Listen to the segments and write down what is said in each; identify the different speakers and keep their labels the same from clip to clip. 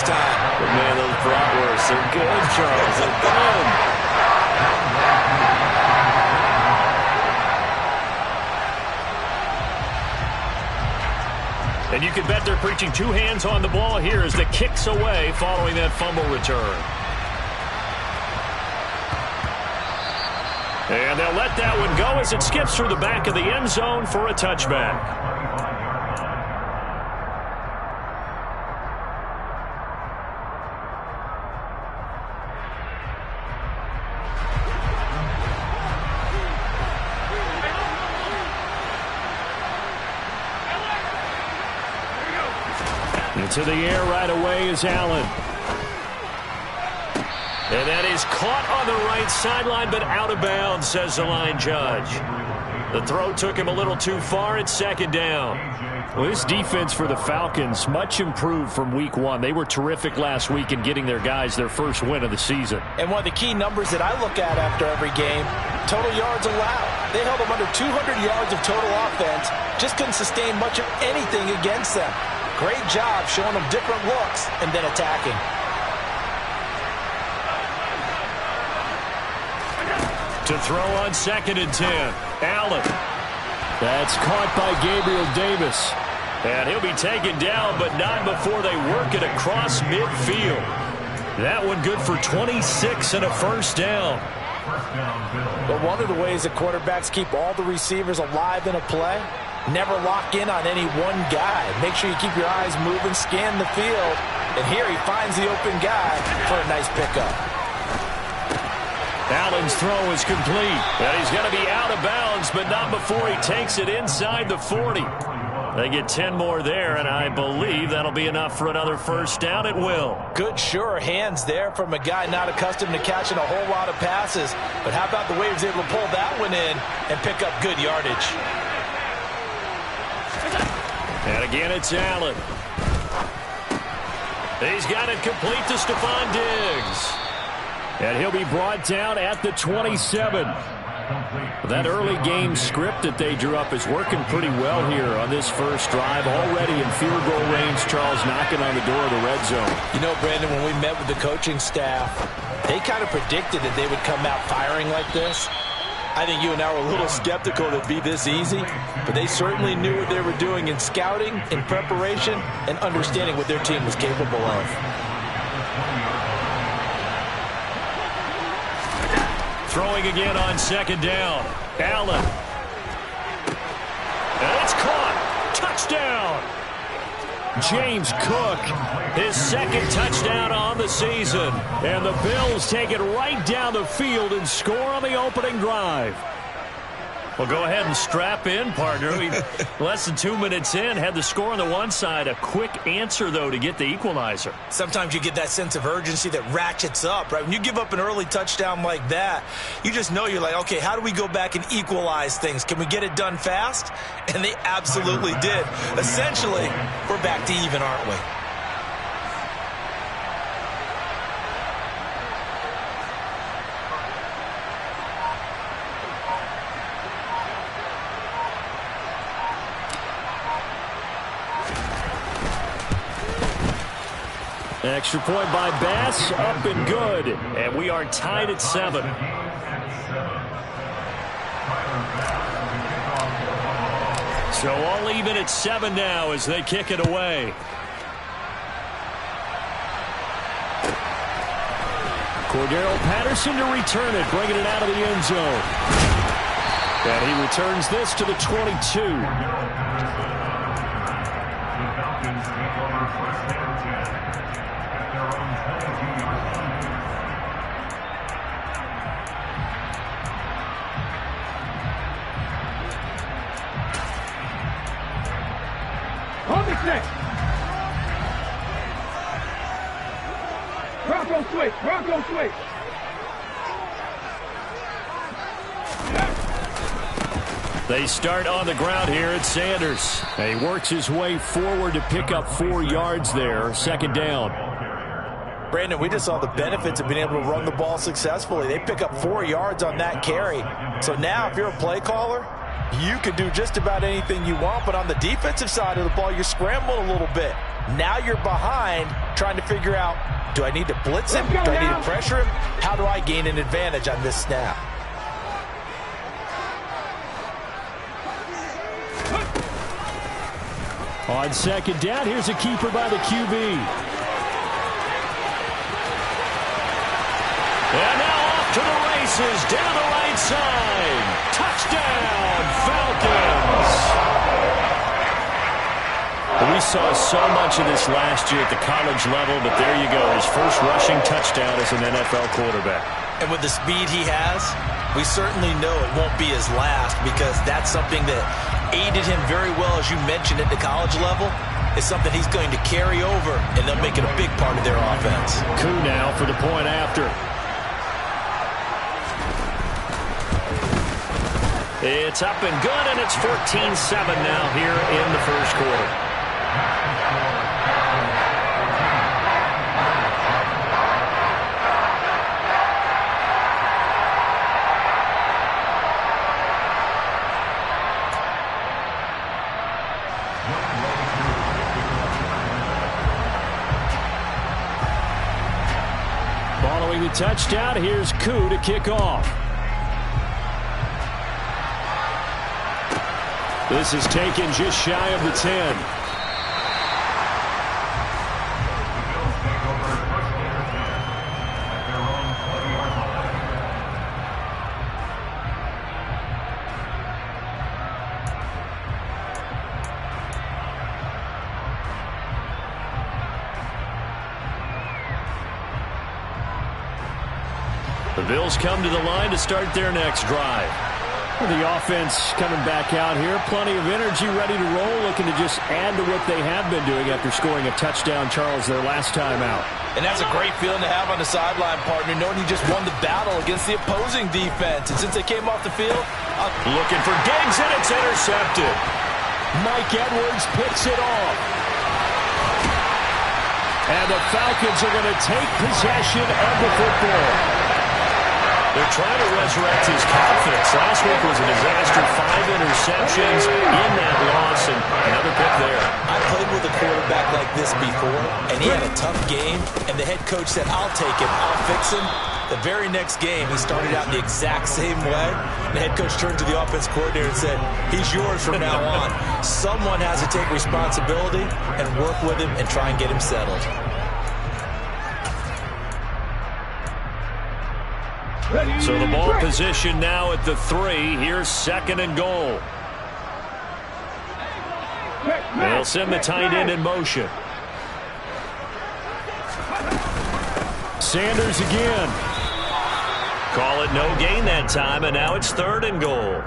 Speaker 1: But man, those bratwursts are good, Charles. They're good.
Speaker 2: And you can bet they're preaching two hands on the ball here as the kick's away following that fumble return. And they'll let that one go as it skips through the back of the end zone for a touchback. Into the air right away is Allen. And that is caught on the right sideline, but out of bounds, says the line judge. The throw took him a little too far. It's second down. Well, this defense for the Falcons, much improved from week one. They were terrific last week in getting their guys their first win of the season.
Speaker 3: And one of the key numbers that I look at after every game, total yards allowed. They held them under 200 yards of total offense. Just couldn't sustain much of anything against them. Great job showing them different looks and then attacking.
Speaker 2: To throw on 2nd and 10. Allen. That's caught by Gabriel Davis. And he'll be taken down, but not before they work it across midfield. That one good for 26 and a first down.
Speaker 3: But one of the ways that quarterbacks keep all the receivers alive in a play, never lock in on any one guy. Make sure you keep your eyes moving, scan the field. And here he finds the open guy for a nice pickup.
Speaker 2: Allen's throw is complete. And he's going to be out of bounds, but not before he takes it inside the 40. They get 10 more there, and I believe that'll be enough for another first down. It will.
Speaker 3: Good, sure hands there from a guy not accustomed to catching a whole lot of passes. But how about the way he was able to pull that one in and pick up good yardage?
Speaker 2: And again, it's Allen. He's got it complete to Stephon Diggs. And he'll be brought down at the 27. That early game script that they drew up is working pretty well here on this first drive. Already in field goal range, Charles, knocking on the door of the red zone.
Speaker 3: You know, Brandon, when we met with the coaching staff, they kind of predicted that they would come out firing like this. I think you and I were a little skeptical that it'd be this easy, but they certainly knew what they were doing in scouting, in preparation, and understanding what their team was capable of.
Speaker 2: Throwing again on 2nd down. Allen. And it's caught. Touchdown. James Cook, his 2nd touchdown on the season. And the Bills take it right down the field and score on the opening drive. Well, go ahead and strap in, partner. Less than 2 minutes in, had the score on the one side. A quick answer, though, to get the equalizer.
Speaker 3: Sometimes you get that sense of urgency that ratchets up, right? When you give up an early touchdown like that, you just know you're like, okay, how do we go back and equalize things? Can we get it done fast? And they absolutely did. Essentially, we're back to even, aren't we?
Speaker 2: Extra point by Bass, up and good. And we are tied at 7. So all even at 7 now as they kick it away. Cordero Patterson to return it, bringing it out of the end zone. And he returns this to the 22.
Speaker 4: Bronco switch.
Speaker 2: They start on the ground here at Sanders. And he works his way forward to pick up 4 yards there. 2nd down.
Speaker 3: Brandon, we just saw the benefits of being able to run the ball successfully. They pick up 4 yards on that carry. So now if you're a play caller, you can do just about anything you want. But on the defensive side of the ball, you're scrambling a little bit. Now you're behind, trying to figure out, do I need to blitz him? Do I need to pressure him? How do I gain an advantage on this snap?
Speaker 2: On second down, here's a keeper by the QB. And now off to the races, down the right side. Touchdown, Falcons! We saw so much of this last year at the college level, but there you go, his first rushing touchdown as an NFL quarterback. And with the speed he has, we certainly know it won't be his last, because that's something that aided him very well, as you mentioned, at the college level. It's something he's going to carry over, and they'll make it a big part of their offense. Koo now for the point after. It's up and good, and it's 14-7 now here in the first quarter. Following the touchdown, here's Koo to kick off. This is taken just shy of the 10. The Bills come to the line to start their next drive. The offense coming back out here. Plenty of energy, ready to roll, looking to just add to what they have been doing after scoring a touchdown, Charles, their last time out.
Speaker 3: And that's a great feeling to have on the sideline, partner, knowing you just won the battle against the opposing defense. And since they came off the field,
Speaker 2: looking for Diggs, and it's intercepted. Mike Edwards picks it off. And the Falcons are going to take possession of the football. They're trying to resurrect his confidence. Last week was a disaster. 5 interceptions in that loss, and another pick there.
Speaker 3: I played with a quarterback like this before, and he had a tough game, and the head coach said, I'll take him, I'll fix him. The very next game, he started out the exact same way. The head coach turned to the offense coordinator and said, he's yours from now on. Someone has to take responsibility and work with him and try and get him settled.
Speaker 2: So the ball position now at the 3. Here's second and goal. They'll send the tight end in motion. Sanders again. Call it no gain that time, and now it's third and goal.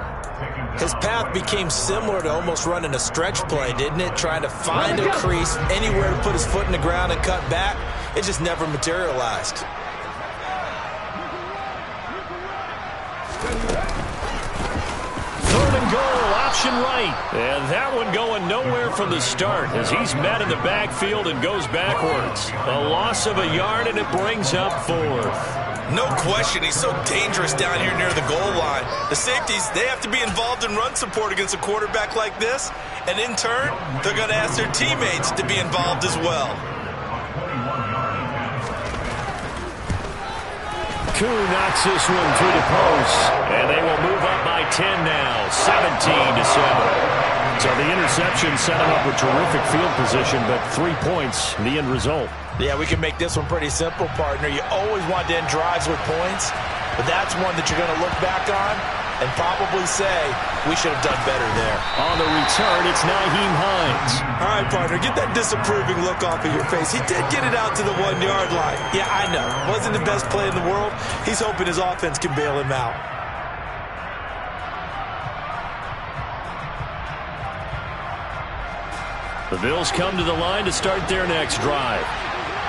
Speaker 3: His path became similar to almost running a stretch play, didn't it? Trying to find a crease, anywhere to put his foot in the ground and cut back. It just never materialized.
Speaker 2: Third and goal, option right. And that one going nowhere from the start as he's met in the backfield and goes backwards. A loss of a yard, and it brings up fourth.
Speaker 3: No question, he's so dangerous down here near the goal line. The safeties, they have to be involved in run support against a quarterback like this. And in turn, they're going to ask their teammates to be involved as well.
Speaker 2: Koo knocks this one through the post, and they will move up by 10 now, 17-7. So the interception set him up with terrific field position, but 3 points, the end result.
Speaker 3: Yeah, we can make this one pretty simple, partner. You always want to end drives with points, but that's one that you're going to look back on and probably say, we should have done better there.
Speaker 2: On the return, it's Nyheim Hines.
Speaker 3: All right, partner, get that disapproving look off of your face. He did get it out to the 1-yard line. Yeah, I know. Wasn't the best play in the world. He's hoping his offense can bail him out.
Speaker 2: The Bills come to the line to start their next drive.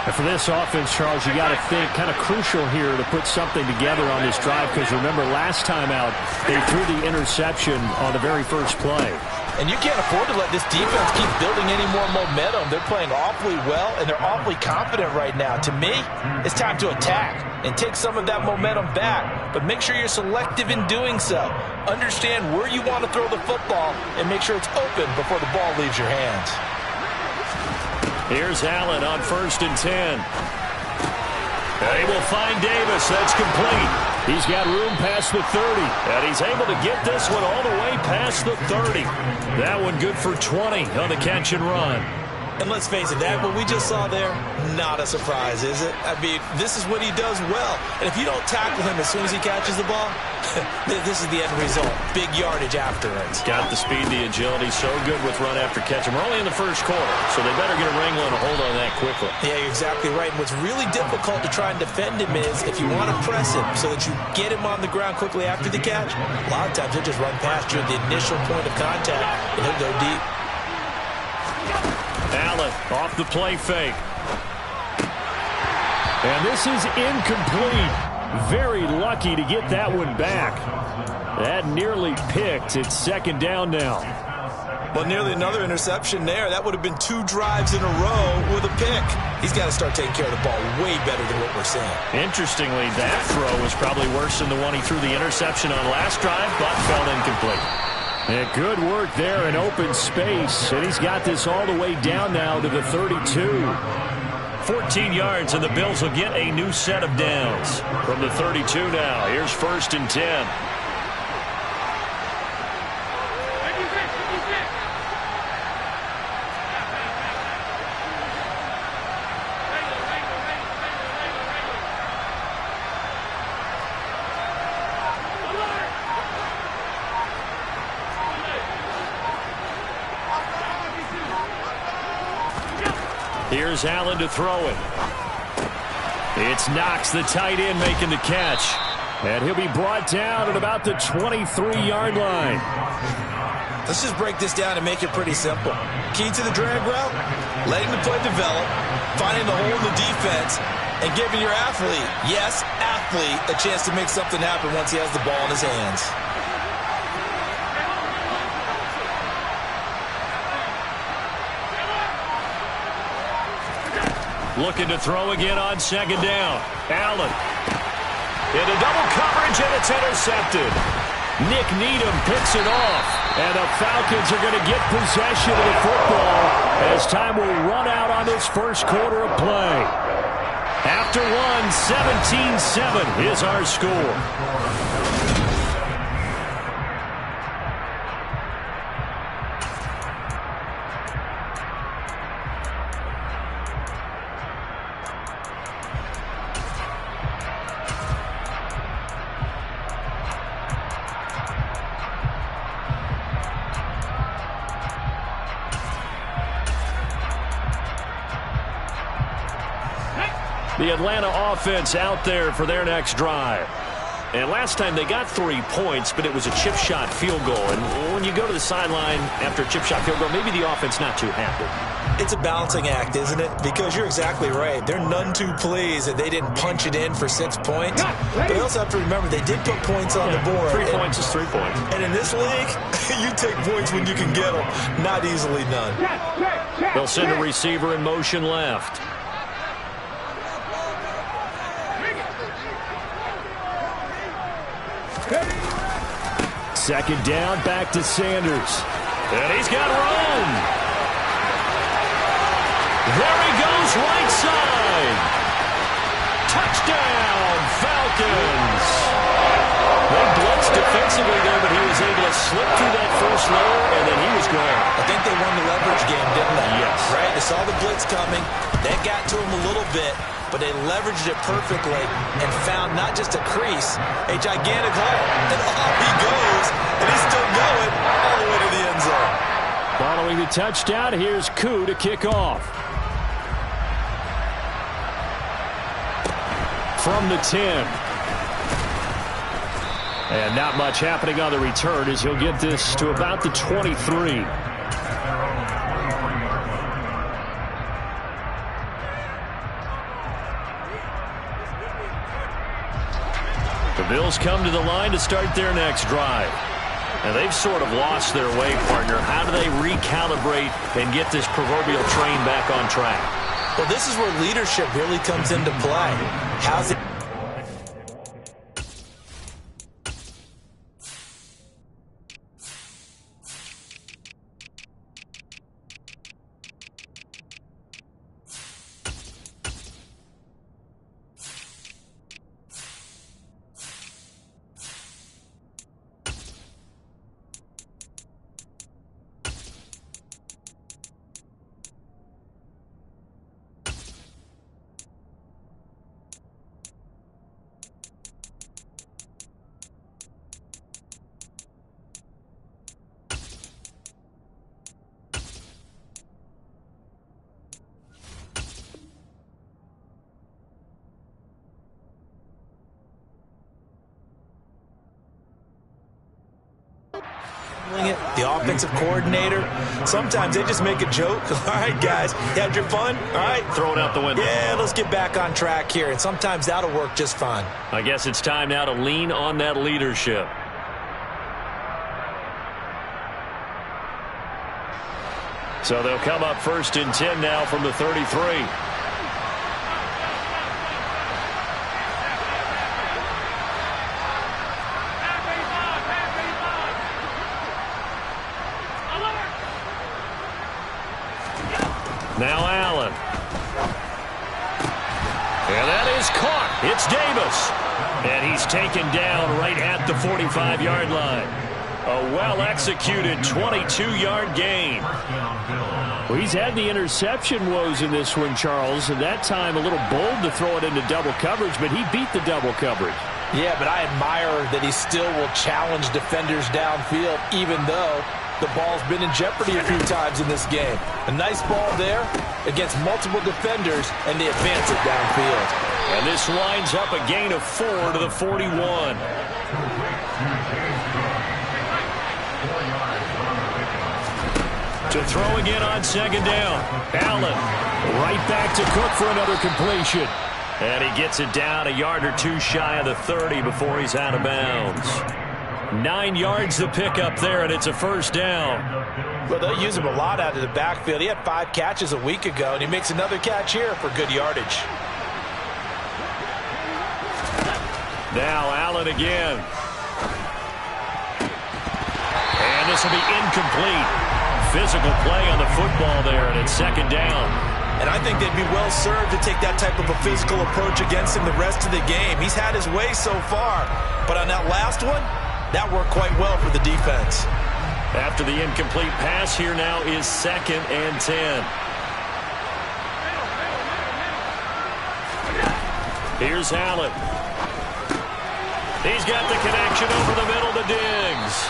Speaker 2: And for this offense, Charles, you got to think kind of crucial here to put something together on this drive, because remember, last time out, they threw the interception on the very first play.
Speaker 3: And you can't afford to let this defense keep building any more momentum. They're playing awfully well, and they're awfully confident right now. To me, it's time to attack and take some of that momentum back. But make sure you're selective in doing so. Understand where you want to throw the football and make sure it's open before the ball leaves your hands.
Speaker 2: Here's Allen on 1st and 10. They will find Davis. That's complete. He's got room past the 30. And he's able to get this one all the way past the 30. That one good for 20 on the catch and run.
Speaker 3: And let's face it, that what we just saw there, not a surprise, is it? I mean, this is what he does well. And if you don't tackle him as soon as he catches the ball, this is the end result. Big yardage after it.
Speaker 2: Got the speed, the agility, so good with run after catch. And we're only in the first quarter, so they better get a wrangle and a hold on that quickly.
Speaker 3: Yeah, you're exactly right. And what's really difficult to try and defend him is if you want to press him so that you get him on the ground quickly after the catch, a lot of times he'll just run past you at the initial point of contact, and he'll go deep.
Speaker 2: Allen off the play fake. And this is incomplete. Very lucky to get that one back. That nearly picked. It's 2nd down now.
Speaker 3: Well, nearly another interception there. That would have been 2 drives in a row with a pick. He's got to start taking care of the ball way better than what we're seeing. Interestingly, that throw was probably worse than the one he threw the interception on last drive, but fell incomplete.
Speaker 2: Yeah, good work there in open space. And he's got this all the way down now to the 32. 14 yards, and the Bills will get a new set of downs. From the 32 now, here's 1st and 10. Here's Allen to throw it. It's Knox, the tight end, making the catch. And he'll be brought down at about the 23-yard line.
Speaker 3: Let's just break this down and make it pretty simple. Key to the drag route, letting the play develop, finding the hole in the defense, and giving your athlete, yes, athlete, a chance to make something happen once he has the ball in his hands.
Speaker 2: Looking to throw again on 2nd down. Allen. Into double coverage, and it's intercepted. Nick Needham picks it off. And the Falcons are going to get possession of the football as time will run out on this first quarter of play. After one, 17-7 is our score. The Atlanta offense out there for their next drive. And last time they got 3 points, but it was a chip shot field goal. And when you go to the sideline after a chip shot field goal, maybe the offense not too happy.
Speaker 3: It's a balancing act, isn't it? Because you're exactly right. They're none too pleased that they didn't punch it in for 6 points. But they also have to remember they did put points on the board.
Speaker 2: 3 points is 3 points.
Speaker 3: And in this league, you take points when you can get them. Not easily done.
Speaker 2: They'll send a receiver in motion left. Second down, back to Sanders. And he's got room. There he goes, right side. Touchdown, Falcons. They blitzed defensively there, but he was able to slip through that first layer, and then he was gone.
Speaker 3: I think they won the leverage game, didn't they?
Speaker 2: Yes.
Speaker 3: Right? They saw the blitz coming. That got to him a little bit, but they leveraged it perfectly and found not just a crease, a gigantic hole. And off he goes, and he's still going all the way to the end zone.
Speaker 2: Following the touchdown, here's Koo to kick off. From the 10. And not much happening on the return as he'll get this to about the 23. The Bills come to the line to start their next drive. And they've sort of lost their way, partner. How do they recalibrate and get this proverbial train back on track?
Speaker 3: Well, this is where leadership really comes into play. How's it? the offensive coordinator, sometimes they just make a joke. All right, guys, you had your fun? All right.
Speaker 2: Throw it out the window.
Speaker 3: Yeah, let's get back on track here, and sometimes that'll work just fine.
Speaker 2: I guess it's time now to lean on that leadership. So they'll come up 1st and 10 now from the 33. Now Allen. And that is caught. It's Davis. And he's taken down right at the 45-yard line. A well-executed 22-yard gain. Well, he's had the interception woes in this one, Charles, and that time a little bold to throw it into double coverage, but he beat the double coverage.
Speaker 3: Yeah, but I admire that he still will challenge defenders downfield, even though the ball's been in jeopardy a few times in this game. A nice ball there against multiple defenders, and they advance it downfield.
Speaker 2: And this lines up a gain of 4 to the 41. To throw again on 2nd down. Allen right back to Cook for another completion. And he gets it down a yard or two shy of the 30 before he's out of bounds. 9 yards to pick up there, and it's a 1st down.
Speaker 3: Well, they'll use him a lot out of the backfield. He had 5 catches a week ago, and he makes another catch here for good yardage.
Speaker 2: Now Allen again. And this will be incomplete. Physical play on the football there, and it's 2nd down.
Speaker 3: And I think they'd be well served to take that type of a physical approach against him the rest of the game. He's had his way so far, but on that last one, that worked quite well for the defense.
Speaker 2: After the incomplete pass, here now is 2nd and 10. Here's Allen. He's got the connection over the middle to Diggs.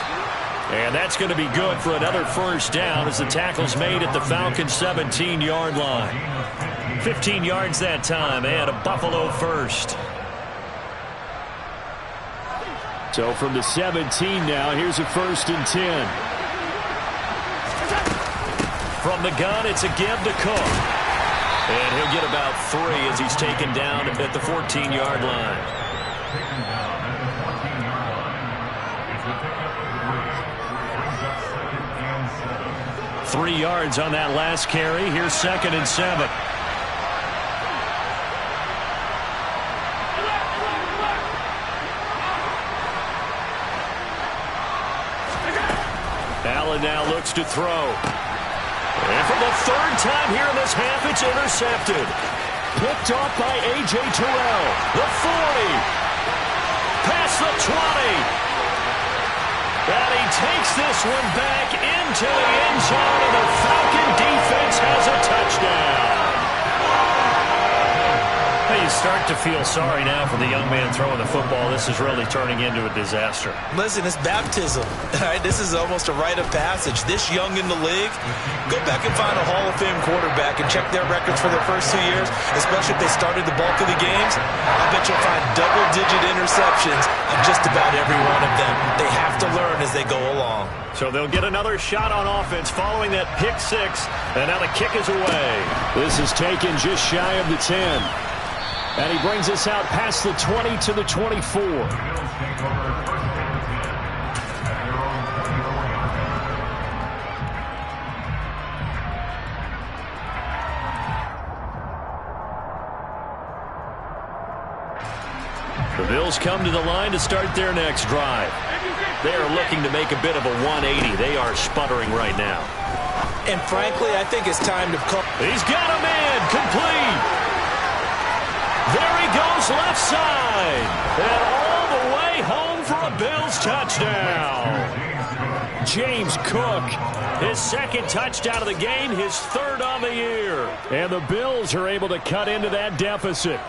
Speaker 2: And that's going to be good for another 1st down as the tackle's made at the Falcons' 17-yard line. 15 yards that time and a Buffalo 1st. So from the 17 now, here's a 1st and 10. From the gun, it's a give to Cook. And he'll get about 3 as he's taken down at the 14-yard line. Three yards on that last carry. Here's 2nd and 7. Allen now looks to throw. And for the 3rd time here in this half, it's intercepted. Picked off by A.J. Terrell. The 40. Past the 20. And he takes this one back into the end zone, and the Falcon defense has a touchdown. You start to feel sorry now for the young man throwing the football. This is really turning into a disaster.
Speaker 3: Listen, it's baptism. All right, this is almost a rite of passage. This young in the league, go back and find a Hall of Fame quarterback and check their records for their first 2 years, especially if they started the bulk of the games. I bet you'll find double-digit interceptions on just about every one of them. They have to learn as they go along.
Speaker 2: So they'll get another shot on offense following that pick 6, and now the kick is away. This is taken just shy of the 10. And he brings us out past the 20 to the 24. The Bills come to the line to start their next drive. They are looking to make a bit of a 180. They are sputtering right now.
Speaker 3: And frankly, I think it's time to call.
Speaker 2: He's got a man complete. There he goes left side. And all the way home for a Bills touchdown. James Cook, his 2nd touchdown of the game, his 3rd on the year. And the Bills are able to cut into that deficit.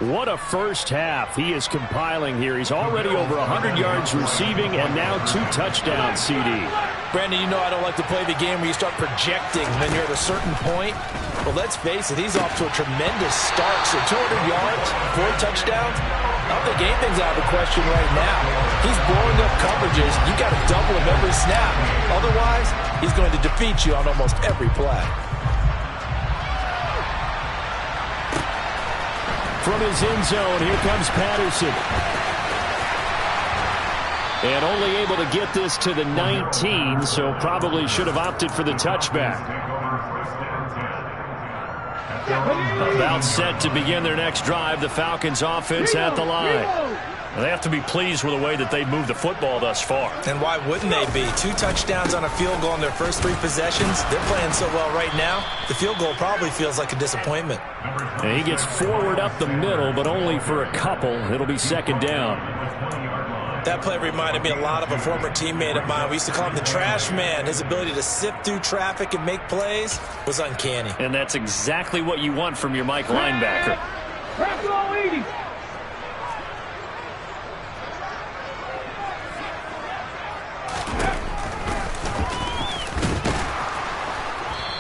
Speaker 2: What a first half he is compiling here. He's already over 100 yards receiving and now 2 touchdowns, CD.
Speaker 3: Brandon, you know I don't like to play the game where you start projecting when you're at a certain point. Well, let's face it, he's off to a tremendous start. So 200 yards, 4 touchdowns, I don't think anything's out of the question right now. He's blowing up coverages. You got to double him every snap. Otherwise, he's going to defeat you on almost every play.
Speaker 2: From his end zone, here comes Patterson. And only able to get this to the 19, so probably should have opted for the touchback. About set to begin their next drive, the Falcons offense at the line.
Speaker 4: They have to be pleased with the way that they've moved the football thus far.
Speaker 3: And why wouldn't they be? 2 touchdowns on a field goal in their first 3 possessions. They're playing so well right now, the field goal probably feels like a disappointment.
Speaker 2: And he gets forward up the middle, but only for a couple. It'll be second down.
Speaker 3: That play reminded me a lot of a former teammate of mine. We used to call him the trash man. His ability to sift through traffic and make plays was uncanny.
Speaker 2: And that's exactly what you want from your Mike linebacker.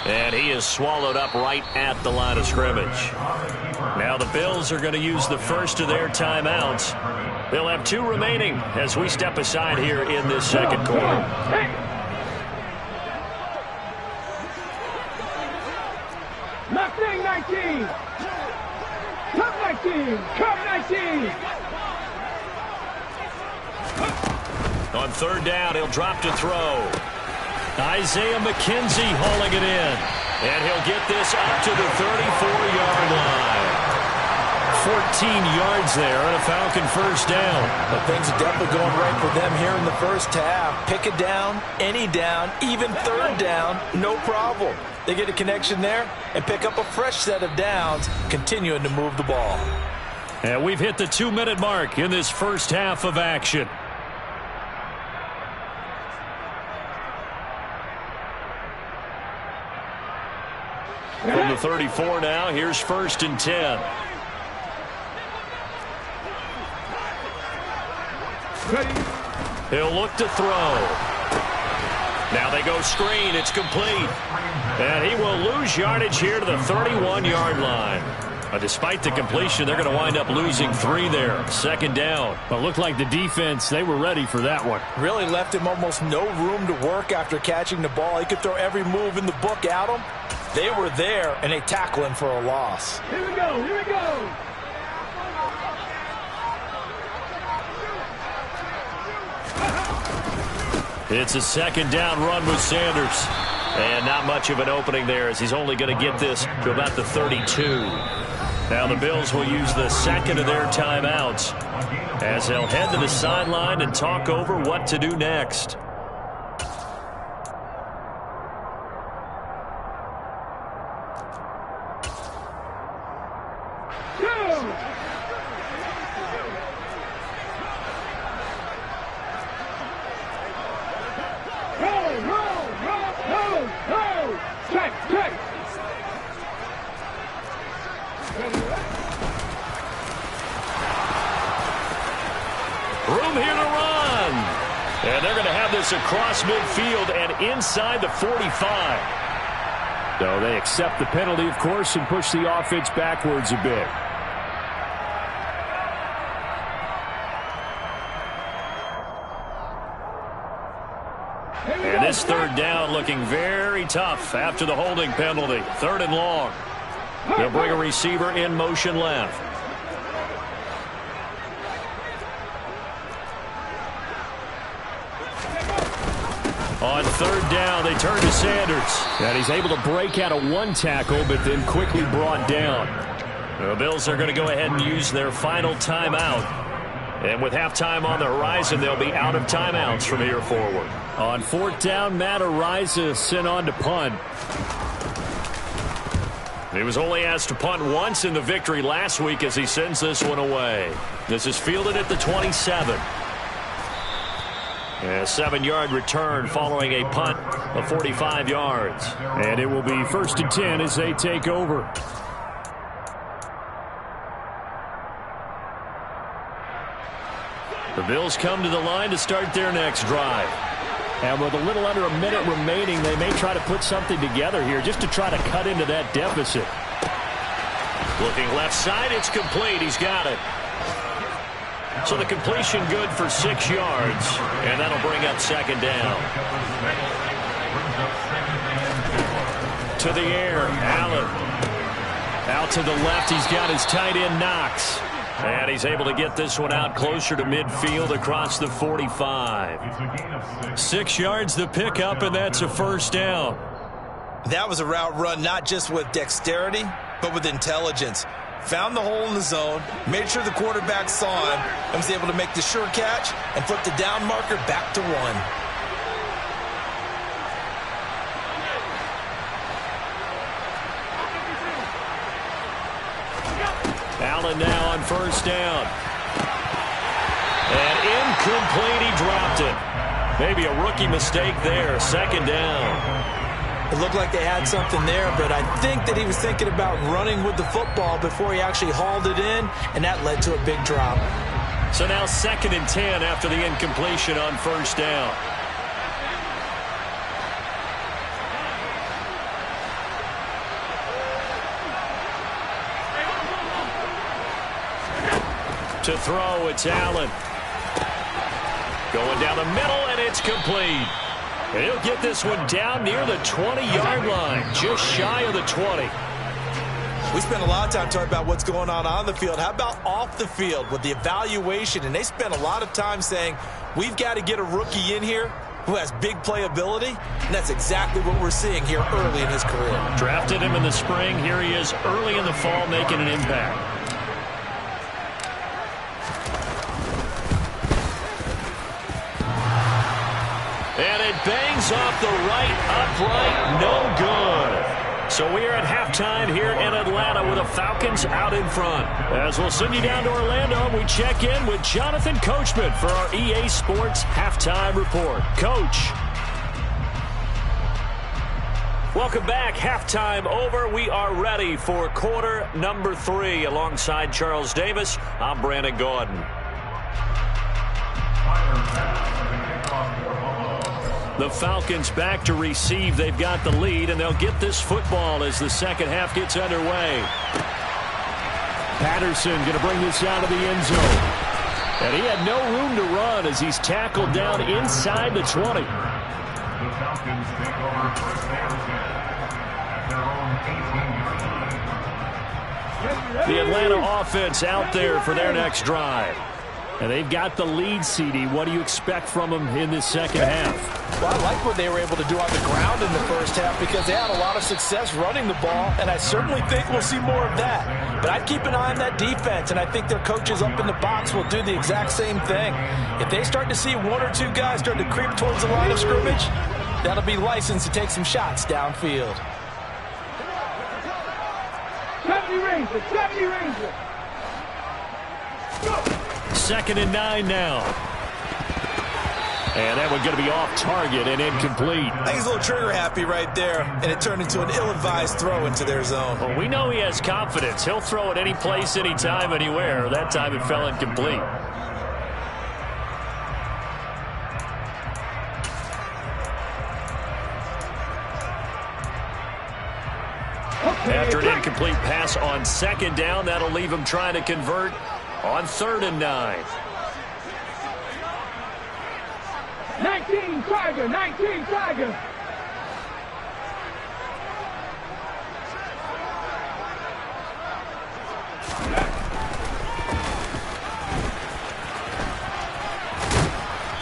Speaker 2: And he is swallowed up right at the line of scrimmage. Now the Bills are going to use the first of their timeouts. They'll have 2 remaining as we step aside here in this second quarter.
Speaker 5: Mustang 19. Top 19. Cup 19.
Speaker 2: On third down, he'll drop to throw. Isaiah McKenzie hauling it in. And he'll get this up to the 34-yard line. 14 yards there on a Falcon first down.
Speaker 3: But things are definitely going right for them here in the first half. Pick a down, any down, even third down, no problem. They get a connection there and pick up a fresh set of downs, continuing to move the ball.
Speaker 2: And we've hit the 2-minute mark in this first half of action. From the 34 now, here's 1st and 10. He'll look to throw. Now they go screen. It's complete. And he will lose yardage here to the 31-yard line. Despite the completion, they're going to wind up losing 3 there. Second down.
Speaker 4: Well, it looked like the defense, they were ready for that one.
Speaker 3: Really left him almost no room to work after catching the ball. He could throw every move in the book at him. They were there, and they tackle him for a loss.
Speaker 5: Here we go. Here we go.
Speaker 2: It's a second down run with Sanders. And not much of an opening there as he's only going to get this to about the 32. Now the Bills will use the second of their timeouts as they'll head to the sideline and talk over what to do next. Room here to run. And they're going to have this across midfield and inside the 45.
Speaker 4: So they accept the penalty, of course, and push the offense backwards a bit.
Speaker 2: And this third down looking very tough after the holding penalty. 3rd and long. They'll bring a receiver in motion left. On 3rd down, they turn to Sanders.
Speaker 4: And he's able to break out of 1 tackle, but then quickly brought down.
Speaker 2: The Bills are going to go ahead and use their final timeout. And with halftime on the horizon, they'll be out of timeouts from here forward.
Speaker 4: On 4th down, Matt Araiza sent on to punt.
Speaker 2: He was only asked to punt once in the victory last week as he sends this one away. This is fielded at the 27. A 7-yard return following a punt of 45 yards.
Speaker 4: And it will be 1st and 10 as they take over.
Speaker 2: The Bills come to the line to start their next drive.
Speaker 4: And with a little under a minute remaining, they may try to put something together here just to try to cut into that deficit.
Speaker 2: Looking left side, it's complete. He's got it. So the completion good for 6 yards, and that'll bring up second down. To the air, Allen. Out to the left, he's got his tight end Knox. And he's able to get this one out closer to midfield across the 45. 6 yards the pickup, and that's a first down.
Speaker 3: That was a route run not just with dexterity, but with intelligence. Found the hole in the zone, made sure the quarterback saw him, and was able to make the sure catch and flip the down marker back to 1.
Speaker 2: Allen now on first down. And incomplete, he dropped it. Maybe a rookie mistake there, second down.
Speaker 3: It looked like they had something there, but I think that he was thinking about running with the football before he actually hauled it in, and that led to a big drop.
Speaker 2: So now 2nd and 10 after the incompletion on first down. To throw, it's Allen. Going down the middle, and it's complete. And he'll get this one down near the 20-yard line, just shy of the 20.
Speaker 3: We spent a lot of time talking about what's going on the field. How about off the field with the evaluation? And they spent a lot of time saying, we've got to get a rookie in here who has big playability, and that's exactly what we're seeing here early in his career.
Speaker 2: Drafted him in the spring. Here he is early in the fall making an impact. And it bangs off the right upright, no good. So we are at halftime here in Atlanta with the Falcons out in front. As we'll send you down to Orlando, we check in with Jonathan Coachman for our EA Sports Halftime Report. Coach. Welcome back. Halftime over. We are ready for quarter number 3. Alongside Charles Davis, I'm Brandon Gordon. The Falcons back to receive. They've got the lead, and they'll get this football as the second half gets underway. Patterson going to bring this out of the end zone. And he had no room to run as he's tackled down inside the 20.
Speaker 6: The Falcons take over first down at their own 18-yard line.
Speaker 2: The Atlanta offense out there for their next drive. And they've got the lead, CD. What do you expect from them in this second half?
Speaker 3: Well, I like what they were able to do on the ground in the first half because they had a lot of success running the ball, and I certainly think we'll see more of that. But I'd keep an eye on that defense, and I think their coaches up in the box will do the exact same thing. If they start to see 1 or 2 guys start to creep towards the line of scrimmage, that'll be licensed to take some shots downfield.
Speaker 5: 70 Ranger, 70 Ranger. Go.
Speaker 2: 2nd and 9 now. And that one's going to be off target and incomplete.
Speaker 3: I think he's a little trigger happy right there, and it turned into an ill-advised throw into their zone.
Speaker 2: Well, we know he has confidence. He'll throw it any place, anytime, anywhere. That time it fell incomplete. After an incomplete pass on 2nd down, that'll leave him trying to convert on 3rd and 9.
Speaker 5: 19 Tiger, 19 Tiger.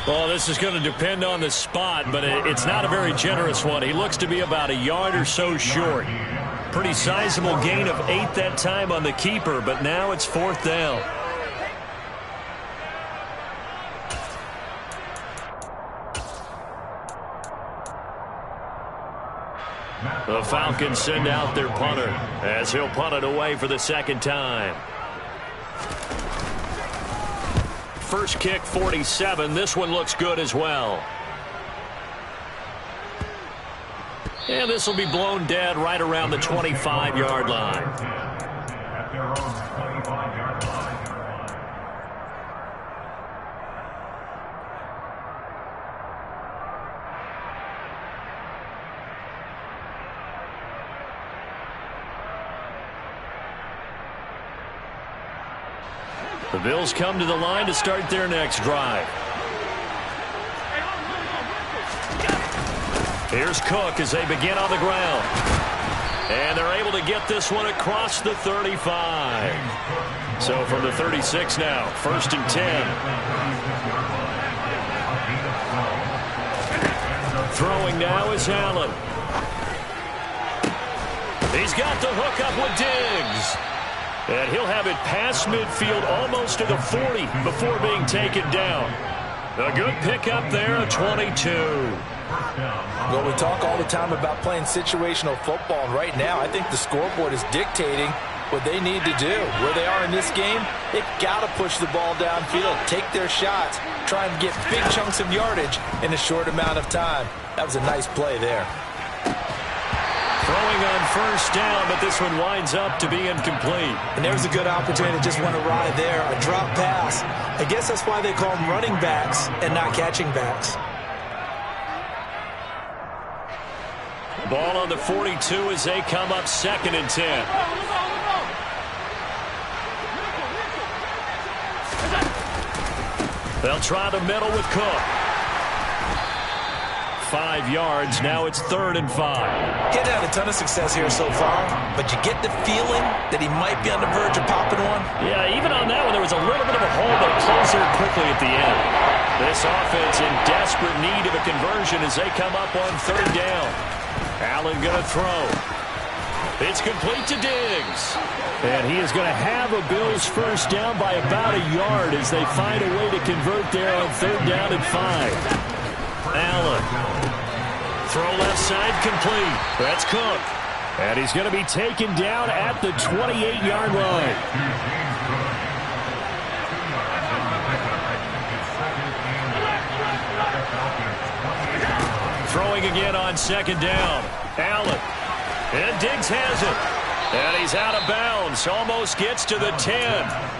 Speaker 2: Well, this is going to depend on the spot, but it's not a very generous one. He looks to be about a yard or so short. Pretty sizable gain of 8 that time on the keeper, but now it's 4th down. The Falcons send out their punter as he'll punt it away for the 2nd time. First kick, 47. This one looks good as well. And this will be blown dead right around the 25-yard line.
Speaker 6: At their own 25-yard line.
Speaker 2: The Bills come to the line to start their next drive. Here's Cook as they begin on the ground. And they're able to get this one across the 35. So from the 36 now, 1st and 10. Throwing now is Allen. He's got the hook up with Diggs. And he'll have it past midfield almost to the 40 before being taken down. A good pickup there, a 22.
Speaker 3: Well, we talk all the time about playing situational football, and right now I think the scoreboard is dictating what they need to do. Where they are in this game, they've got to push the ball downfield, take their shots, try and get big chunks of yardage in a short amount of time. That was a nice play there.
Speaker 2: Throwing on 1st down, but this one winds up to be incomplete.
Speaker 3: And there's a good opportunity to just run a ride there, a drop pass. I guess that's why they call them running backs and not catching backs.
Speaker 2: Ball on the 42 as they come up 2nd and 10. They'll try the middle with Cook. 5 yards. Now it's 3rd and 5.
Speaker 3: He's had a ton of success here so far, but you get the feeling that he might be on the verge of popping one.
Speaker 2: Yeah, even on that one, there was a little bit of a hole, but it closed there quickly at the end. This offense in desperate need of a conversion as they come up on 3rd down. Allen going to throw. It's complete to Diggs. And he is going to have a Bills 1st down by about a yard as they find a way to convert there on 3rd down and 5. Allen. Throw left side complete. That's Cook. And he's going to be taken down at the 28-yard line. Throwing again on 2nd down. Allen. And Diggs has it. And he's out of bounds. Almost gets to the 10.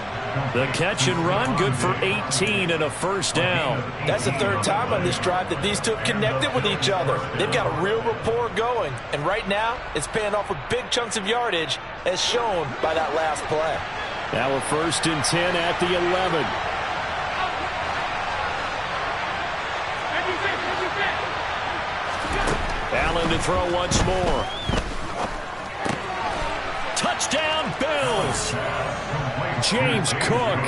Speaker 2: The catch and run, good for 18 and a 1st down.
Speaker 3: That's the 3rd time on this drive that these two have connected with each other. They've got a real rapport going. And right now, it's paying off with big chunks of yardage, as shown by that last play.
Speaker 2: Now a 1st and 10 at the 11. Allen to throw once more. Touchdown, Bills. James Cook,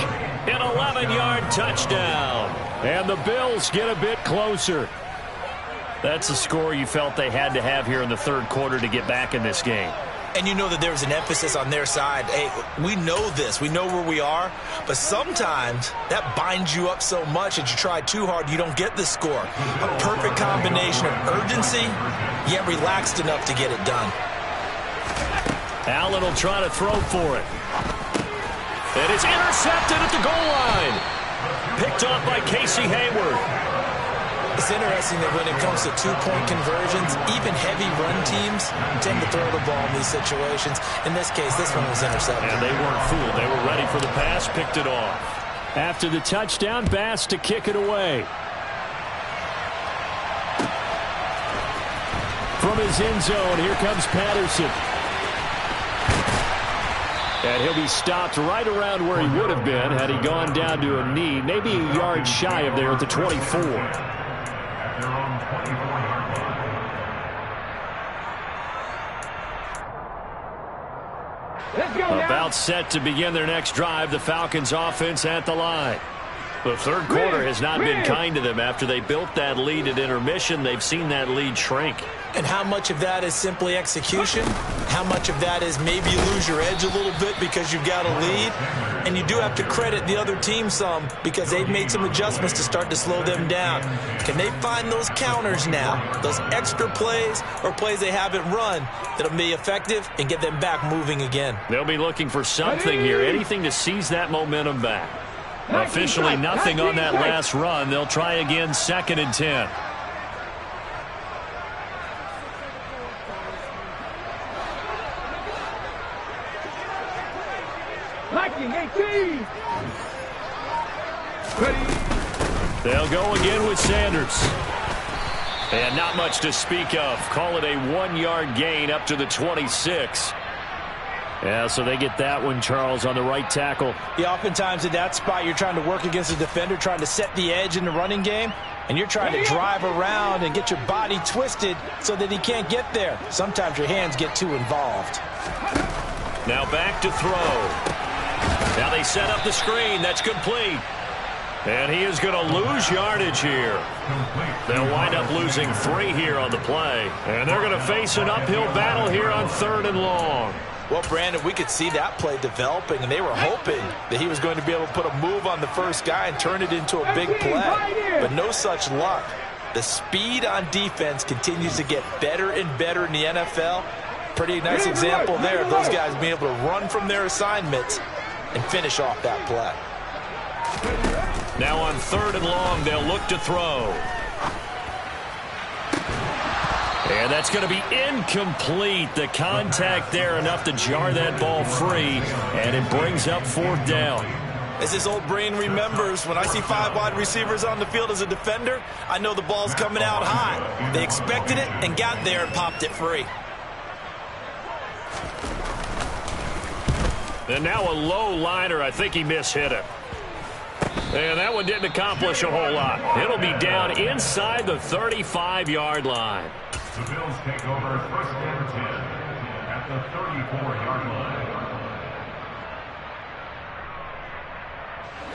Speaker 2: an 11-yard touchdown. And the Bills get a bit closer. That's a score you felt they had to have here in the 3rd quarter to get back in this game.
Speaker 3: And you know that there's an emphasis on their side. Hey, we know this. We know where we are. But sometimes that binds you up so much that you try too hard, you don't get the score. A perfect combination of urgency, yet relaxed enough to get it done.
Speaker 2: Allen will try to throw for it. And it's intercepted at the goal line. Picked off by Casey Hayward.
Speaker 3: It's interesting that when it comes to 2-point conversions, even heavy run teams tend to throw the ball in these situations. In this case, this one was intercepted.
Speaker 2: And they weren't fooled. They were ready for the pass, picked it off. After the touchdown, Bass to kick it away. From his end zone, here comes Patterson. And he'll be stopped right around where he would have been had he gone down to a knee, maybe a yard shy of there at the 24. About set to begin their next drive, the Falcons offense at the line. The 3rd quarter has not been kind to them. After they built that lead at intermission, they've seen that lead shrink.
Speaker 3: And how much of that is simply execution? How much of that is maybe you lose your edge a little bit because you've got a lead? And you do have to credit the other team some because they've made some adjustments to start to slow them down. Can they find those counters now, those extra plays or plays they haven't run that'll be effective and get them back moving again?
Speaker 2: They'll be looking for something here, anything to seize that momentum back. Officially nothing on that last run. They'll try again, 2nd and 10. They'll go again with Sanders. And not much to speak of. Call it a 1-yard gain up to the 26.
Speaker 4: Yeah, so they get that one, Charles, on the right tackle.
Speaker 3: Yeah, oftentimes in that spot, you're trying to work against a defender, trying to set the edge in the running game, and you're trying to drive around and get your body twisted so that he can't get there. Sometimes your hands get too involved.
Speaker 2: Now back to throw. Now they set up the screen. That's complete. And he is going to lose yardage here. They'll wind up losing 3 here on the play. And they're going to face an uphill battle here on 3rd and long.
Speaker 3: Well, Brandon, we could see that play developing, and they were hoping that he was going to be able to put a move on the first guy and turn it into a big play. But no such luck. The speed on defense continues to get better and better in the NFL. Pretty nice example there of those guys being able to run from their assignments and finish off that play.
Speaker 2: Now on 3rd and long, they'll look to throw. And that's going to be incomplete. The contact there enough to jar that ball free, and it brings up 4th down.
Speaker 3: As his old brain remembers, when I see 5 wide receivers on the field as a defender, I know the ball's coming out high. They expected it and got there and popped it free.
Speaker 2: And now a low liner. I think he mishit it. And that one didn't accomplish a whole lot. It'll be down inside the 35-yard line.
Speaker 6: The Bills take over 1st and 10 at the 34-yard line.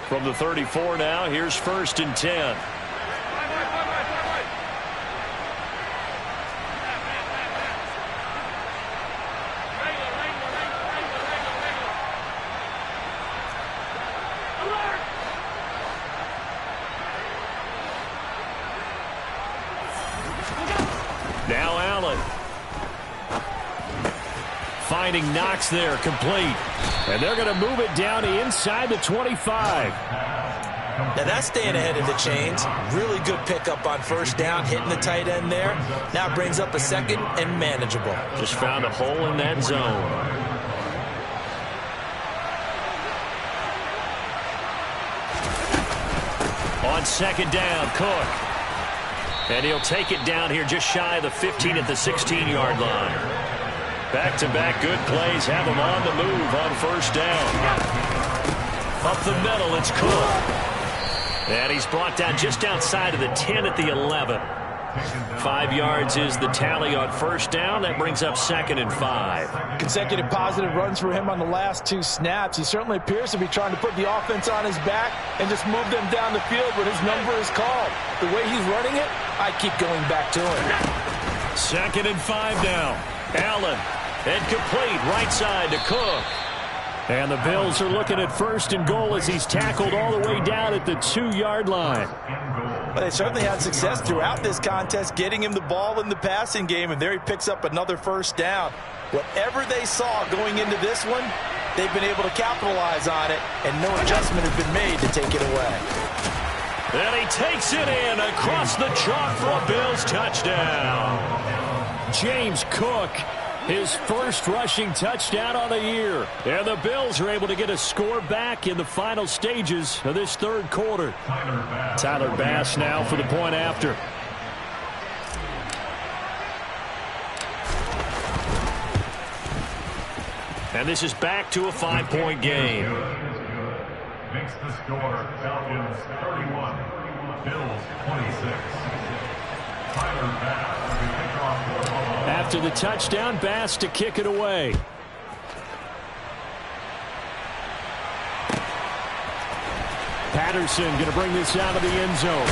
Speaker 2: From the 34 now, here's 1st and 10. Now Allen. Finding Knox there, complete. And they're going to move it down inside the 25.
Speaker 3: Now that's staying ahead of the chains. Really good pickup on 1st down, hitting the tight end there. Now brings up a 2nd and manageable.
Speaker 2: Just found a hole in that zone. On 2nd down, Cook. And he'll take it down here just shy of the 15 at the 16-yard line. Back-to-back good plays have him on the move on 1st down. Up the middle, it's Cook. And he's brought down just outside of the 10 at the 11. 5 yards is the tally on 1st down. That brings up 2nd and 5.
Speaker 3: Consecutive positive runs for him on the last 2 snaps. He certainly appears to be trying to put the offense on his back and just move them down the field when his number is called. The way he's running it, I keep going back to him.
Speaker 2: 2nd and 5 now. Allen, and complete right side to Cook.
Speaker 4: And the Bills are looking at 1st and goal as he's tackled all the way down at the 2-yard line.
Speaker 3: Well, they certainly had success throughout this contest getting him the ball in the passing game, and there he picks up another 1st down. Whatever they saw going into this one, they've been able to capitalize on it, and no adjustment has been made to take it away.
Speaker 2: And he takes it in across the chalk for a Bills touchdown.
Speaker 4: James Cook, his 1st rushing touchdown on the year. And the Bills are able to get a score back in the final stages of this 3rd quarter. Tyler Bass now for the point after.
Speaker 2: And this is back to a 5-point game.
Speaker 6: Makes the score Falcons 31, Bills 26. Tyler Bass will kick off for Buffalo.
Speaker 4: After the touchdown, Bass to kick it away. Patterson going to bring this out of the end zone.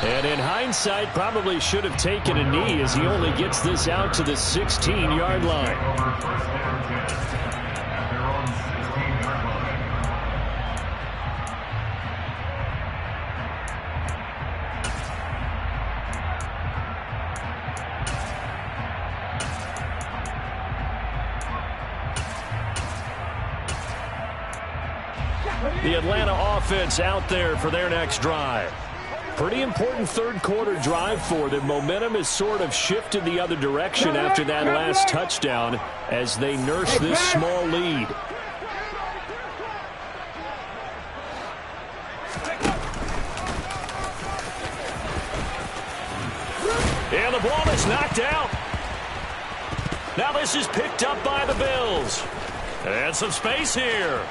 Speaker 4: And in hindsight, probably should have taken a knee as he only gets this out to the 16-yard line.
Speaker 6: Over 1st and 10 at their own 16-yard line.
Speaker 2: The Atlanta offense out there for their next drive.
Speaker 4: Pretty important 3rd quarter drive for them. Momentum has sort of shifted the other direction after that last touchdown as they nurse this small lead.
Speaker 2: And the ball is knocked out. Now this is picked up by the Bills. And some space here.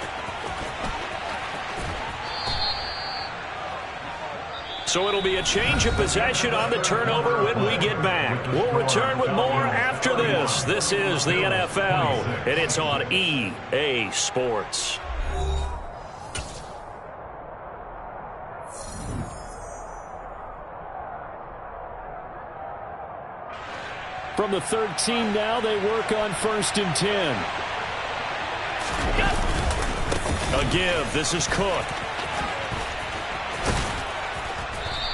Speaker 2: So it'll be a change of possession on the turnover when we get back. We'll return with more after this. This is the NFL, and it's on EA Sports.
Speaker 4: From the 13 now, they work on 1st and 10.
Speaker 2: A give. This is Cook.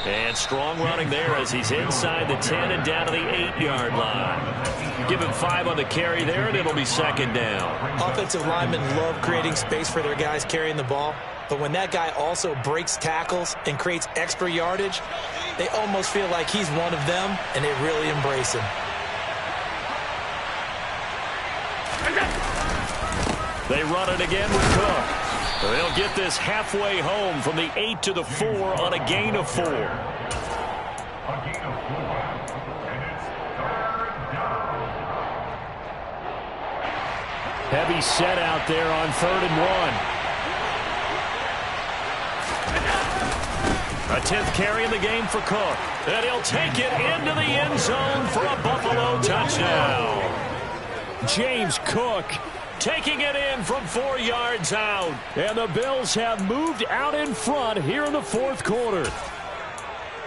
Speaker 2: And strong running there as he's inside the 10 and down to the 8-yard line. Give him 5 on the carry there, and it'll be 2nd down.
Speaker 3: Offensive linemen love creating space for their guys carrying the ball. But when that guy also breaks tackles and creates extra yardage, they almost feel like he's one of them, and they really embrace him.
Speaker 2: They run it again with Cook. They'll get this halfway home from the 8 to the 4 on a gain of 4.
Speaker 6: A gain of 4, and it's 3rd down.
Speaker 4: Heavy set out there on 3rd and 1.
Speaker 2: A 10th carry in the game for Cook. And he'll take it into the end zone for a Buffalo touchdown. James Cook taking it in from 4 yards out.
Speaker 4: And the Bills have moved out in front here in the 4th quarter.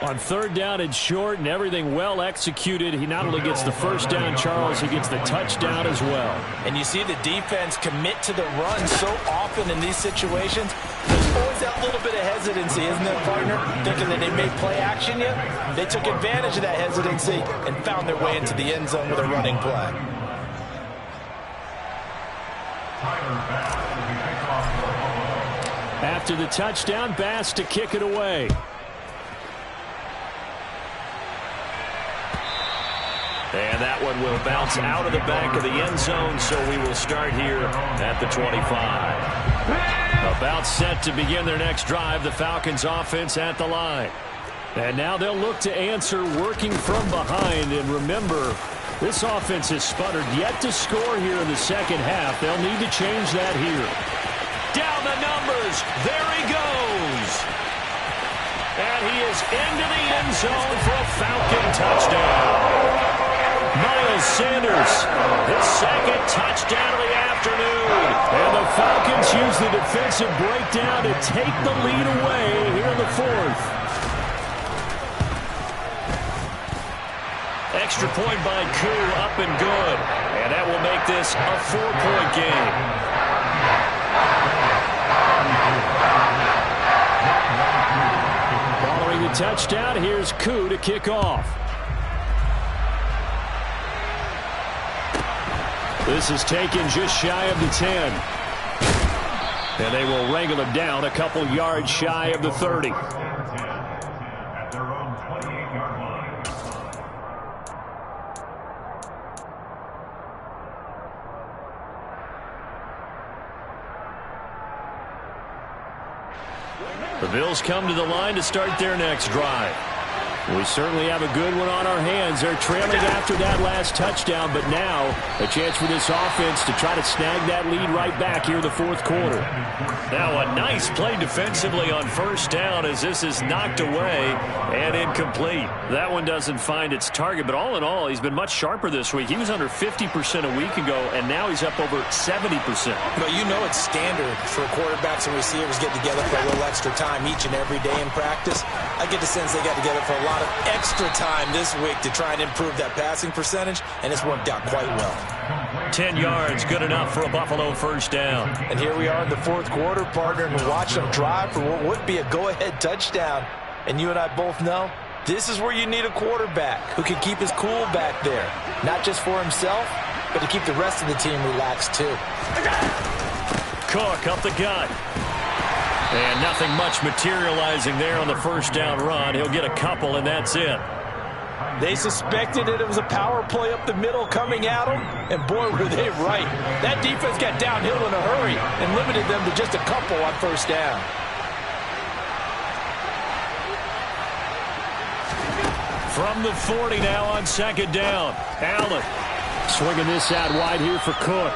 Speaker 4: On 3rd down and short and everything well executed, he not only gets the 1st down, Charles, he gets the touchdown as well.
Speaker 3: And you see the defense commit to the run so often in these situations. There's always that little bit of hesitancy, isn't there, partner? Thinking that they may play action yet. They took advantage of that hesitancy and found their way into the end zone with a running play.
Speaker 4: After the touchdown, Bass to kick it away.
Speaker 2: And that one will bounce out of the back of the end zone, so we will start here at the 25. About set to begin their next drive, the Falcons offense at the line.
Speaker 4: And now they'll look to answer working from behind. And remember, this offense has sputtered yet to score here in the 2nd half. They'll need to change that here.
Speaker 2: Down the numbers. There he goes. And he is into the end zone for a Falcon touchdown. Miles Sanders, his 2nd touchdown of the afternoon.
Speaker 4: And the Falcons use the defensive breakdown to take the lead away here in the 4th.
Speaker 2: Extra point by Koo, up and good. And that will make this a 4-point game.
Speaker 4: Following the touchdown, here's Koo to kick off. This is taken just shy of the 10. And they will wrangle him down a couple yards shy of the 30.
Speaker 6: At their own 28-yard line.
Speaker 2: The Bills come to the line to start their next drive.
Speaker 4: We certainly have a good one on our hands. They're trailing after that last touchdown, but now a chance for this offense to try to snag that lead right back here in the 4th quarter.
Speaker 2: Now a nice play defensively on 1st down as this is knocked away and incomplete.
Speaker 4: That one doesn't find its target, but all in all, he's been much sharper this week. He was under 50% a week ago, and now he's up over 70%.
Speaker 3: But you know it's standard for quarterbacks and receivers get together for a little extra time each and every day in practice. I get the sense they got together for a lot of extra time this week to try and improve that passing percentage, and it's worked out quite well.
Speaker 2: 10 yards, good enough for a Buffalo 1st down.
Speaker 3: And here we are in the 4th quarter, partner, and watch them drive for what would be a go-ahead touchdown. And you and I both know this is where you need a quarterback who can keep his cool back there, not just for himself, but to keep the rest of the team relaxed too.
Speaker 2: Cook up the gut. And nothing much materializing there on the 1st down run. He'll get a couple, and that's it.
Speaker 3: They suspected that it was a power play up the middle coming at them, and boy, were they right. That defense got downhill in a hurry and limited them to just a couple on 1st down.
Speaker 2: From the 40 now on 2nd down. Allen Swinging this out wide here for Cook.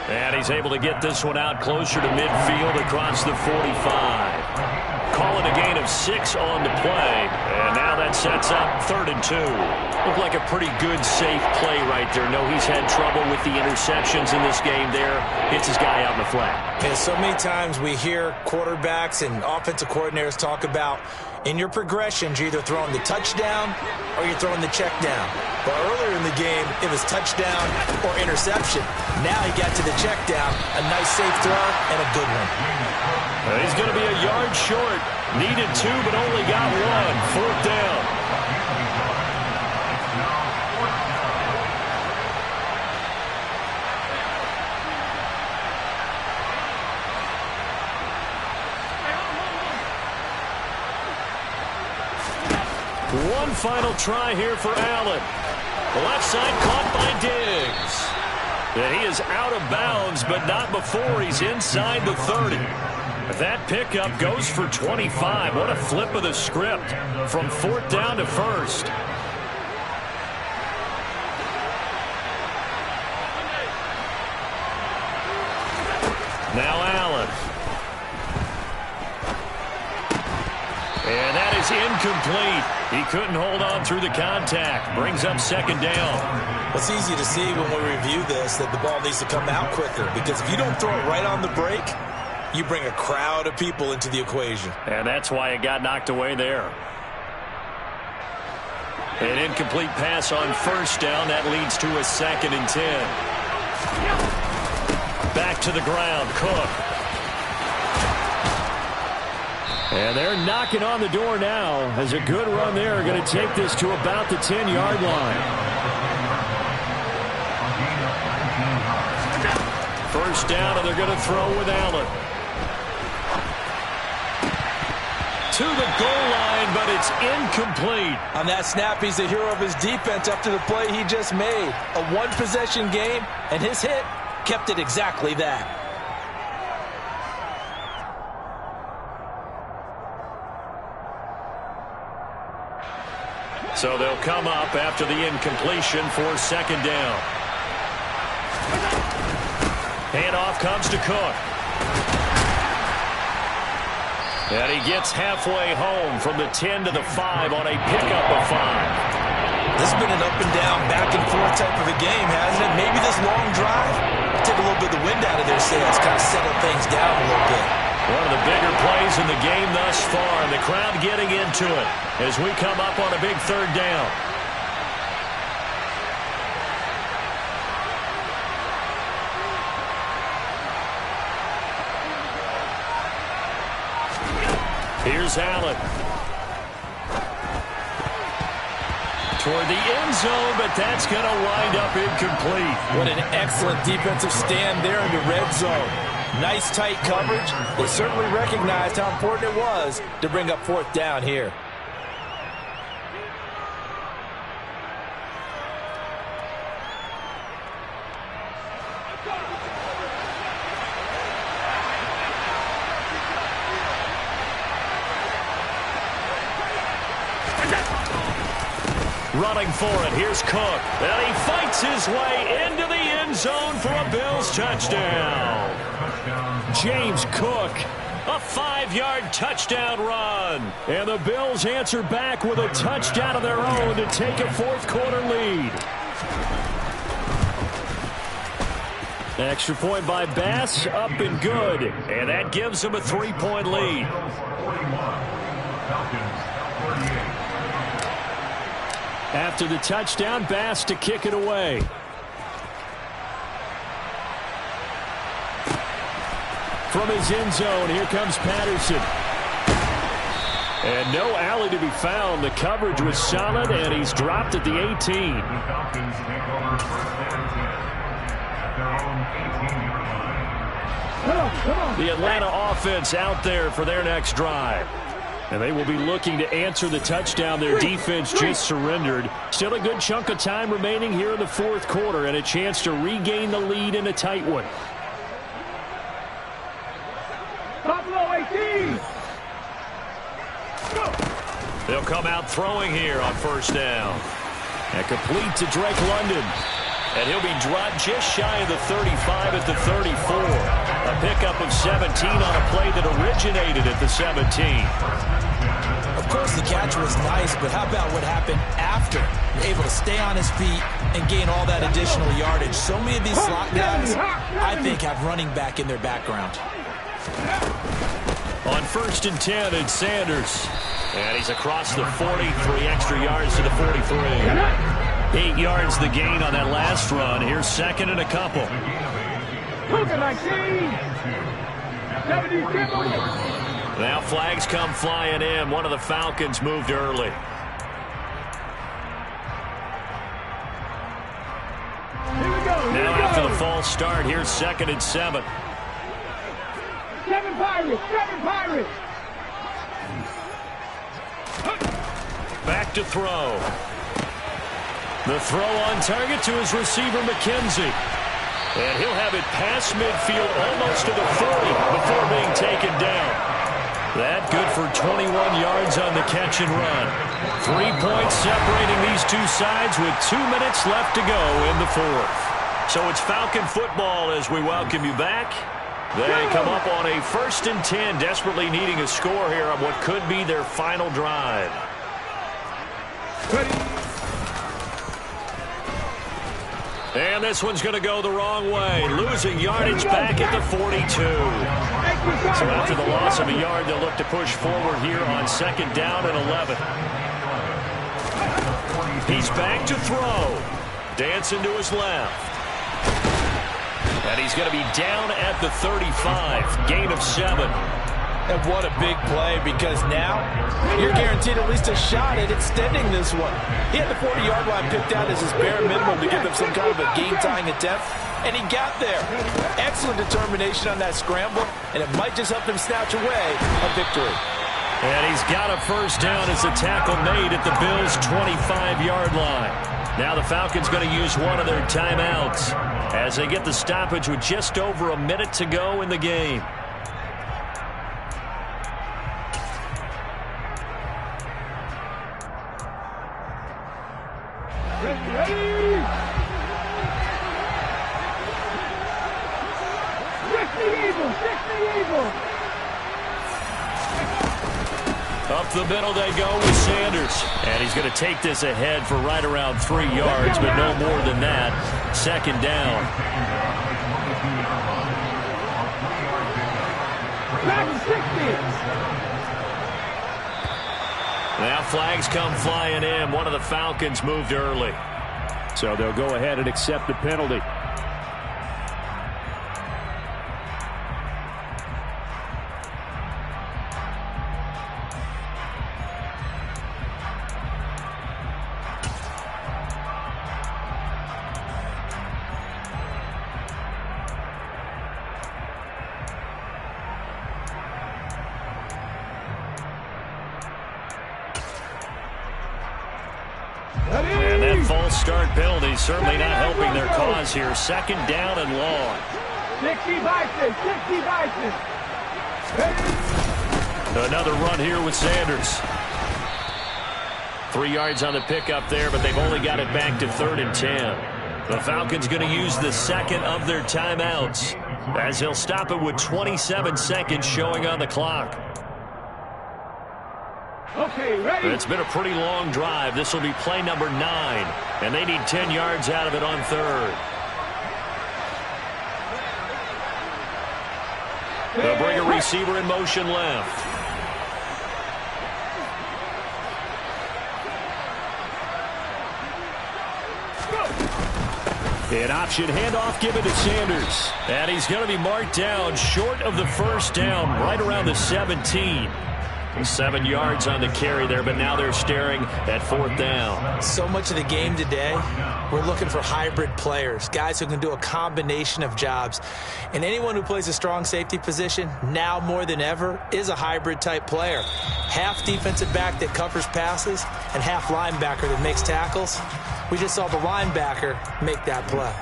Speaker 2: And he's able to get this one out closer to midfield across the 45. Calling a gain of 6 on the play. And now that sets up 3rd and 2. Looked like a pretty good, safe play right there. No, he's had trouble with the interceptions in this game there. Hits his guy out in the flat.
Speaker 3: And so many times we hear quarterbacks and offensive coordinators talk about in your progressions, you're either throwing the touchdown or you're throwing the check down. But earlier in the game, it was touchdown or interception. Now he got to the check down. A nice safe throw and a good one.
Speaker 2: He's going to be a yard short. Needed 2, but only got 1. 4th down. One final try here for Allen. The left side caught by Diggs. And he is out of bounds, but not before he's inside the 30. That pickup goes for 25. What a flip of the script from 4th down to 1st. Now Allen. And that is incomplete. He couldn't hold on through the contact. Brings up 2nd down.
Speaker 3: It's easy to see when we review this that the ball needs to come out quicker, because if you don't throw it right on the break, you bring a crowd of people into the equation.
Speaker 2: And that's why it got knocked away there. An incomplete pass on 1st down. That leads to a 2nd and 10. Back to the ground, Cook. And they're knocking on the door now as a good run there. Going to take this to about the 10-yard line. 1st down, and they're going to throw with Allen. To the goal line, but it's incomplete.
Speaker 3: On that snap, he's the hero of his defense after the play he just made. A one-possession game, and his hit kept it exactly that.
Speaker 2: So they'll come up after the incompletion for 2nd down. Handoff comes to Cook. And he gets halfway home from the 10 to the 5 on a pickup of 5.
Speaker 3: This has been an up and down, back and forth type of a game, hasn't it? Maybe this long drive took a little bit of the wind out of their sails, kind of settled things down a little bit.
Speaker 2: One of the bigger plays in the game thus far, and the crowd getting into it as we come up on a big 3rd down. Here's Allen. Toward the end zone, but that's going to wind up incomplete.
Speaker 3: What an excellent defensive stand there in the red zone. Nice tight coverage. They certainly recognized how important it was to bring up 4th down here.
Speaker 2: Running for it, here's Cook. And he fights his way into the end zone for a Bills touchdown. James Cook, a 5-yard touchdown run. And the Bills answer back with a touchdown of their own to take a 4th quarter lead. Extra point by Bass, up and good. And that gives them a 3-point lead. After the touchdown, Bass to kick it away. From his end zone, here comes Patterson. And no alley to be found. The coverage was solid, and he's dropped at the 18. The Atlanta offense out there for their next drive. And they will be looking to answer the touchdown their defense just surrendered. Still a good chunk of time remaining here in the 4th quarter and a chance to regain the lead in a tight one.
Speaker 5: Buffalo 18.
Speaker 2: They'll come out throwing here on 1st down. And complete to Drake London. And he'll be dropped just shy of the 35 at the 34. A pickup of 17 on a play that originated at the 17.
Speaker 3: Of course, the catch was nice, but how about what happened after? Able to stay on his feet and gain all that additional yardage. So many of these slot guys, I think, have running back in their background.
Speaker 2: On 1st and 10, it's Sanders. And he's across the 40, 3 extra yards to the 43. 8 yards the gain on that last run. Here's 2nd and a couple. Now flags come flying in. One of the Falcons moved early. Now after the false start, here's 2nd and 7.
Speaker 5: 7 Pirates! 7 Pirates!
Speaker 2: Back to throw. The throw on target to his receiver, McKenzie. And he'll have it past midfield almost to the 40 before being taken down. That good for 21 yards on the catch and run. 3 points separating these two sides with 2 minutes left to go in the 4th. So it's Falcon football as we welcome you back. They come up on a 1st and 10, desperately needing a score here on what could be their final drive. And this one's going to go the wrong way. Losing yardage back at the 42. So after the loss of a yard, they'll look to push forward here on 2nd down and 11. He's back to throw. Dancing to his left. And he's going to be down at the 35. Gain of 7.
Speaker 3: And what a big play, because now you're guaranteed at least a shot at extending this one. He had the 40-yard line picked out as his bare minimum to give them some kind of a game-tying attempt, and he got there. Excellent determination on that scramble, and it might just help them snatch away a victory.
Speaker 2: And he's got a 1st down as the tackle made at the Bills' 25-yard line. Now the Falcons going to use one of their timeouts as they get the stoppage with just over a minute to go in the game. Up the middle they go with Sanders. And he's going to take this ahead for right around 3 yards, but no more than that. 2nd down. Now flags come flying in. One of the Falcons moved early.
Speaker 4: So they'll go ahead and accept the penalty.
Speaker 2: And that false start penalty certainly not helping their cause here. 2nd down and long.
Speaker 5: 60 Bison, 60 Bison.
Speaker 2: Another run here with Sanders. 3 yards on the pickup there, but they've only got it back to 3rd and 10. The Falcons going to use the 2nd of their timeouts as they'll stop it with 27 seconds showing on the clock.
Speaker 5: Okay, ready?
Speaker 2: It's been a pretty long drive. This will be play number 9, and they need 10 yards out of it on 3rd. They'll bring a receiver in motion left.
Speaker 4: An option handoff given to Sanders.
Speaker 2: And he's going to be marked down short of the 1st down, right around the 17. 7 yards on the carry there, but now they're staring at 4th down.
Speaker 3: So much of the game today, we're looking for hybrid players, guys who can do a combination of jobs. And anyone who plays a strong safety position, now more than ever, is a hybrid type player. Half defensive back that covers passes and half linebacker that makes tackles. We just saw the linebacker make that play.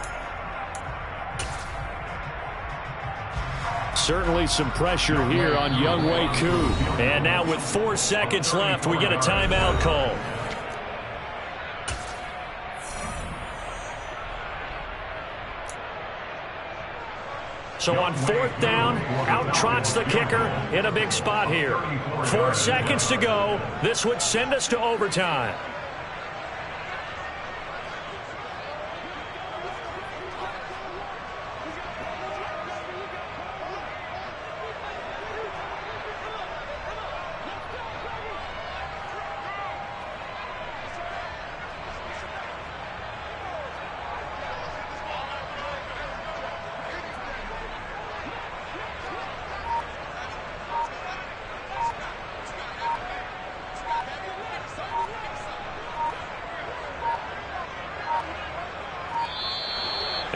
Speaker 2: Certainly some pressure here on Younghoe Koo. And now with 4 seconds left, we get a timeout call. So on 4th down, out trots the kicker in a big spot here. 4 seconds to go. This would send us to overtime.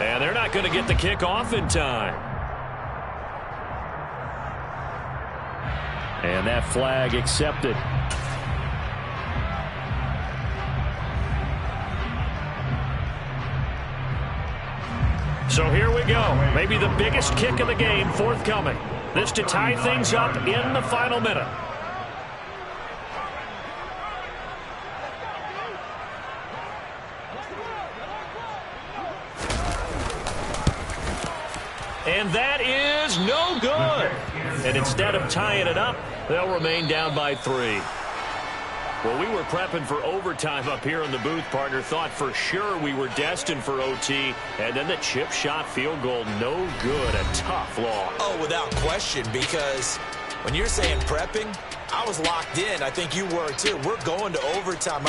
Speaker 2: And they're not going to get the kick off in time. And that flag accepted. So here we go. Maybe the biggest kick of the game forthcoming. This to tie things up in the final minute. And that is no good. And instead of tying it up, they'll remain down by 3. Well, we were prepping for overtime up here in the booth, partner. Thought for sure we were destined for OT. And then the chip shot field goal, no good. A tough loss.
Speaker 3: Oh, without question, because when you're saying prepping, I was locked in. I think you were too. We're going to overtime.